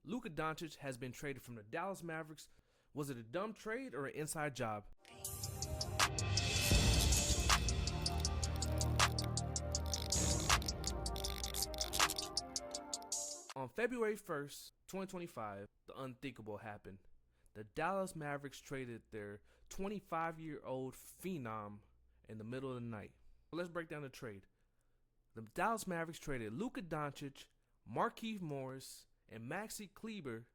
Luka Doncic has been traded from the Dallas Mavericks. Was it a dumb trade or an inside job? On February 1st, 2025, the unthinkable happened. The Dallas Mavericks traded their 25-year-old phenom in the middle of the night. Let's break down the trade. The Dallas Mavericks traded Luka Doncic, Markieff Morris, and Maxi Kleber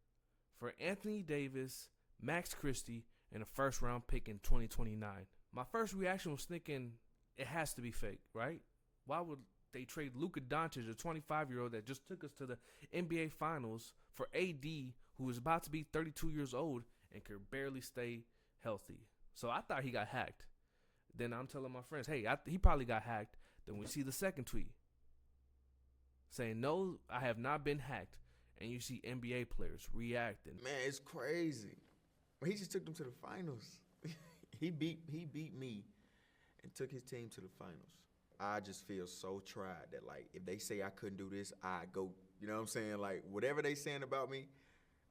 for Anthony Davis, Max Christie, and a first-round pick in 2029. My first reaction was thinking it has to be fake, right? Why would they trade Luka Doncic, a 25-year-old that just took us to the NBA Finals, for AD, who is about to be 32 years old and could barely stay healthy? So I thought he got hacked. Then I'm telling my friends, hey, he probably got hacked. Then we see the second tweet saying, no, I have not been hacked. And you see NBA players reacting. Man, it's crazy. He just took them to the finals. he beat me and took his team to the finals. I just feel so tried that, like, if they say I couldn't do this, I go. You know what I'm saying? Like, whatever they saying about me,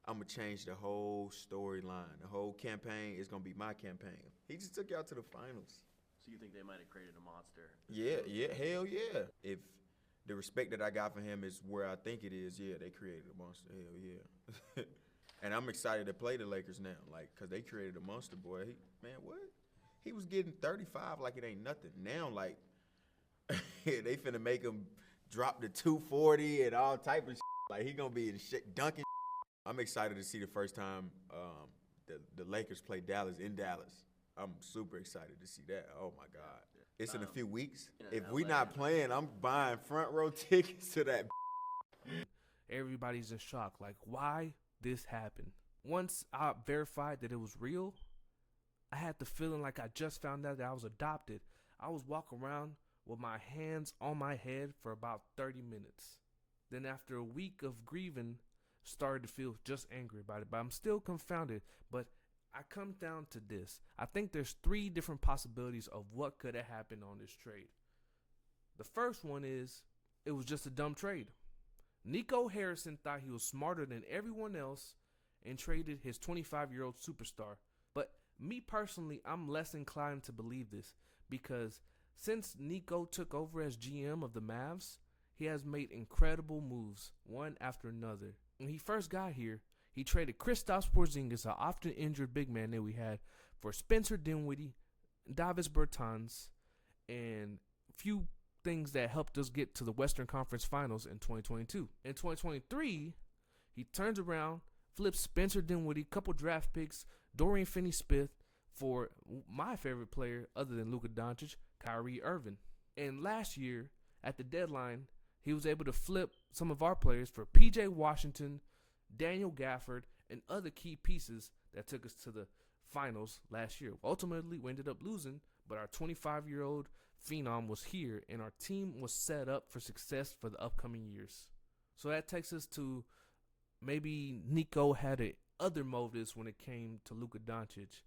I'm going to change the whole storyline. The whole campaign is going to be my campaign. He just took y'all to the finals. So you think they might have created a monster? Yeah, hell yeah. If the respect that I got for him is where I think it is, yeah, they created a monster. Hell yeah. And I'm excited to play the Lakers now, like, because they created a monster, boy. Man, what? He was getting 35 like it ain't nothing. Now, like, they finna make him drop to 240 and all type of shit. Like, he gonna be in shit, dunking. I'm excited to see the first time the Lakers play Dallas in Dallas. I'm super excited to see that. Oh, my God. It's in a few weeks. If we not playing, I'm buying front row tickets to that. Everybody's in shock. Like, why this happened? Once I verified that it was real, I had the feeling like I just found out that I was adopted. I was walking around with my hands on my head for about 30 minutes. Then after a week of grieving, started to feel just angry about it. But I'm still confounded. But I come down to this. I think there's 3 different possibilities of what could have happened on this trade. The first one is it was just a dumb trade. Nico Harrison thought he was smarter than everyone else and traded his 25-year-old superstar. But me personally, I'm less inclined to believe this because since Nico took over as GM of the Mavs, he has made incredible moves, one after another. When he first got here, he traded Kristaps Porzingis, an often injured big man that we had, for Spencer Dinwiddie, Davis Bertans, and a few things that helped us get to the Western Conference Finals in 2022. In 2023, he turns around, flips Spencer Dinwiddie, couple draft picks, Dorian Finney-Smith for my favorite player other than Luka Doncic, Kyrie Irving. And last year, at the deadline, he was able to flip some of our players for PJ Washington, Daniel Gafford, and other key pieces that took us to the finals last year. Ultimately, we ended up losing, but our 25-year-old phenom was here, and our team was set up for success for the upcoming years. So that takes us to maybe Nico had other motives when it came to Luka Doncic.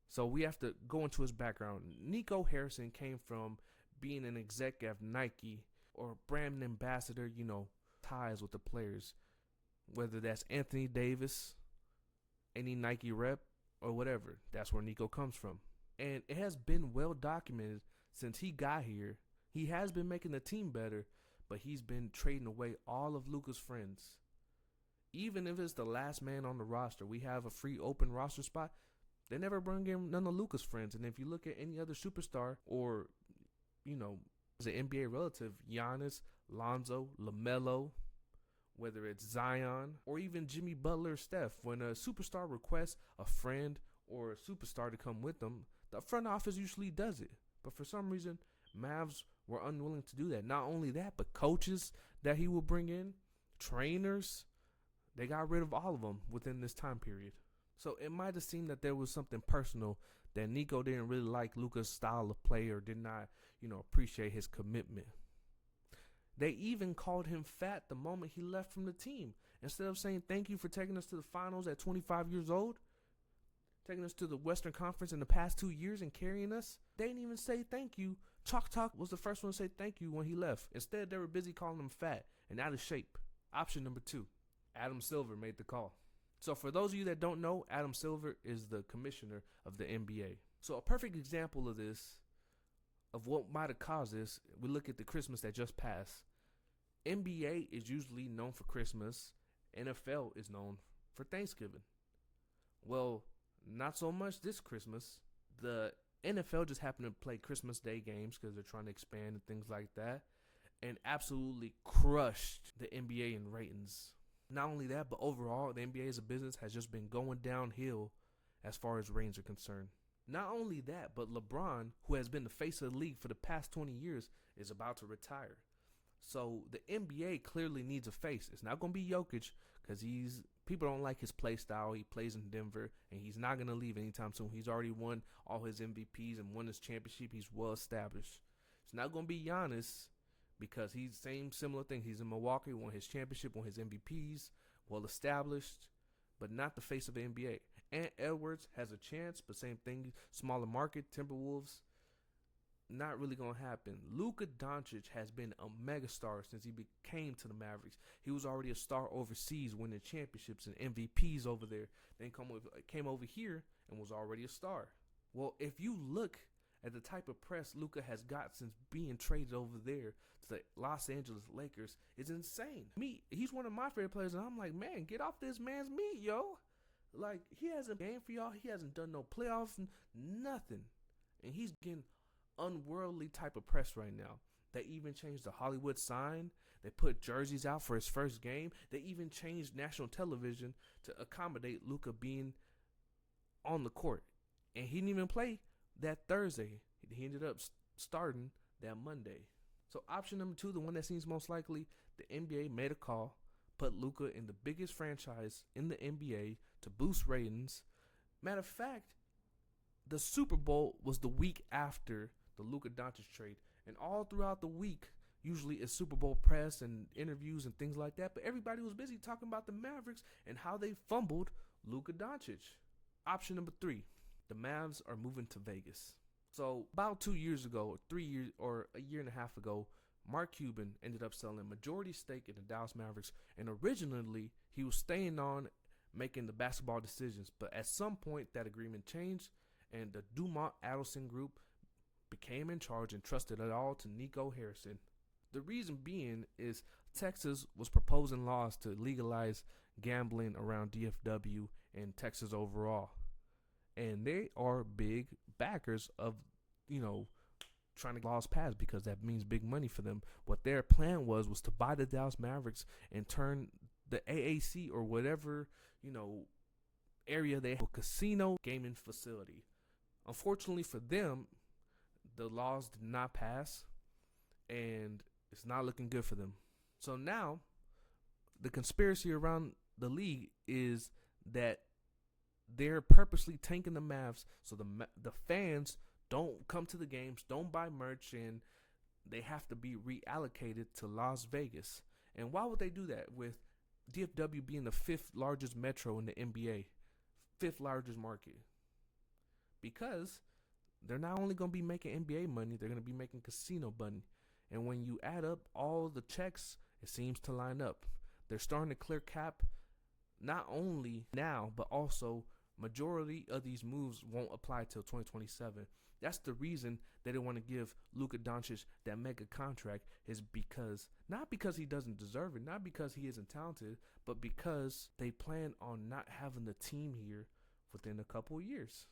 So we have to go into his background. Nico Harrison came from being an exec at Nike or brand ambassador, ties with the players. Whether that's Anthony Davis, any Nike rep, or whatever. That's where Nico comes from. And it has been well documented since he got here. He has been making the team better, but he's been trading away all of Luka's friends. Even if it's the last man on the roster, we have a free open roster spot. They never bring in none of Luka's friends. And if you look at any other superstar or, as an NBA relative, Giannis, Lonzo, LaMelo, whether it's Zion or even Jimmy Butler or Steph, when a superstar requests a friend or a superstar to come with them, the front office usually does it. But for some reason, Mavs were unwilling to do that. Not only that, but coaches that he will bring in, trainers, they got rid of all of them within this time period. So it might have seemed that there was something personal that Nico didn't really like Luka's style of play or did not, appreciate his commitment. They even called him fat the moment he left from the team. Instead of saying thank you for taking us to the finals at 25 years old, taking us to the Western Conference in the past 2 years and carrying us, they didn't even say thank you. Chalk Talk was the first one to say thank you when he left. Instead, they were busy calling him fat and out of shape. Option number 2. Adam Silver made the call. So for those of you that don't know, Adam Silver is the commissioner of the NBA. So a perfect example of this, of what might have caused this, we look at the Christmas that just passed. NBA is usually known for Christmas. NFL is known for Thanksgiving. Well, not so much this Christmas. The NFL just happened to play Christmas Day games because they're trying to expand and things like that, and absolutely crushed the NBA in ratings. Not only that, but overall, the NBA as a business has just been going downhill as far as ratings are concerned. Not only that, but LeBron, who has been the face of the league for the past 20 years, is about to retire. So the NBA clearly needs a face. It's not going to be Jokic because people don't like his play style. He plays in Denver, and he's not going to leave anytime soon. He's already won all his MVPs and won his championship. He's well established. It's not going to be Giannis because he's similar thing. He's in Milwaukee, won his championship, won his MVPs, well established, but not the face of the NBA. Ant Edwards has a chance, but same thing, smaller market, Timberwolves, not really going to happen. Luka Doncic has been a megastar since he came to the Mavericks. He was already a star overseas, winning championships and MVPs over there. Then came over here and was already a star. Well, if you look at the type of press Luka has got since being traded over there to the Los Angeles Lakers, it's insane. He's one of my favorite players, and I'm like, man, get off this man's meat, yo. Like, he hasn't game for y'all. He hasn't done no playoffs, nothing. And he's getting unworldly type of press right now. They even changed the Hollywood sign. They put jerseys out for his first game. They even changed national television to accommodate Luka being on the court. And he didn't even play that Thursday. He ended up starting that Monday. So option number 2, the one that seems most likely, the NBA made a call, put Luka in the biggest franchise in the NBA to boost ratings. Matter of fact, the Super Bowl was the week after the Luka Doncic trade, and all throughout the week, usually it's Super Bowl press and interviews and things like that, but everybody was busy talking about the Mavericks and how they fumbled Luka Doncic. Option number 3, the Mavs are moving to Vegas. So about 2 years ago, 3 years, or a year and a half ago, Mark Cuban ended up selling a majority stake in the Dallas Mavericks, and originally he was staying on making the basketball decisions, but at some point that agreement changed, and the Dumont Adelson Group became in charge and trusted it all to Nico Harrison. The reason being is Texas was proposing laws to legalize gambling around DFW and Texas overall. And they are big backers of, trying to get laws passed because that means big money for them. What their plan was to buy the Dallas Mavericks and turn the AAC or whatever, area they have a casino gaming facility. Unfortunately for them, the laws did not pass, and it's not looking good for them. So now, the conspiracy around the league is that they're purposely tanking the Mavs so the fans don't come to the games, don't buy merch, and they have to be reallocated to Las Vegas. And why would they do that with DFW being the 5th largest metro in the NBA, 5th largest market? Because they're not only going to be making NBA money, they're going to be making casino money. And when you add up all the checks, it seems to line up. They're starting to clear cap not only now, but also majority of these moves won't apply till 2027. That's the reason they didn't want to give Luka Doncic that mega contract, is because, not because he doesn't deserve it, not because he isn't talented, but because they plan on not having the team here within a couple of years.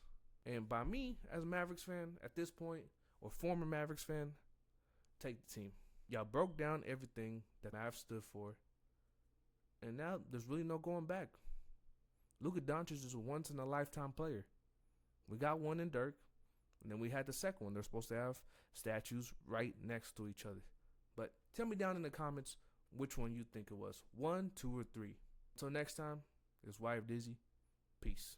And by me, as a Mavericks fan at this point, or former Mavericks fan, take the team. Y'all broke down everything that Mavs stood for, and now there's really no going back. Luka Doncic is a once-in-a-lifetime player. We got one in Dirk, and then we had the second one. They're supposed to have statues right next to each other. But tell me down in the comments which one you think it was, 1, 2, or 3. Until next time, it's Wife Dizzy. Peace.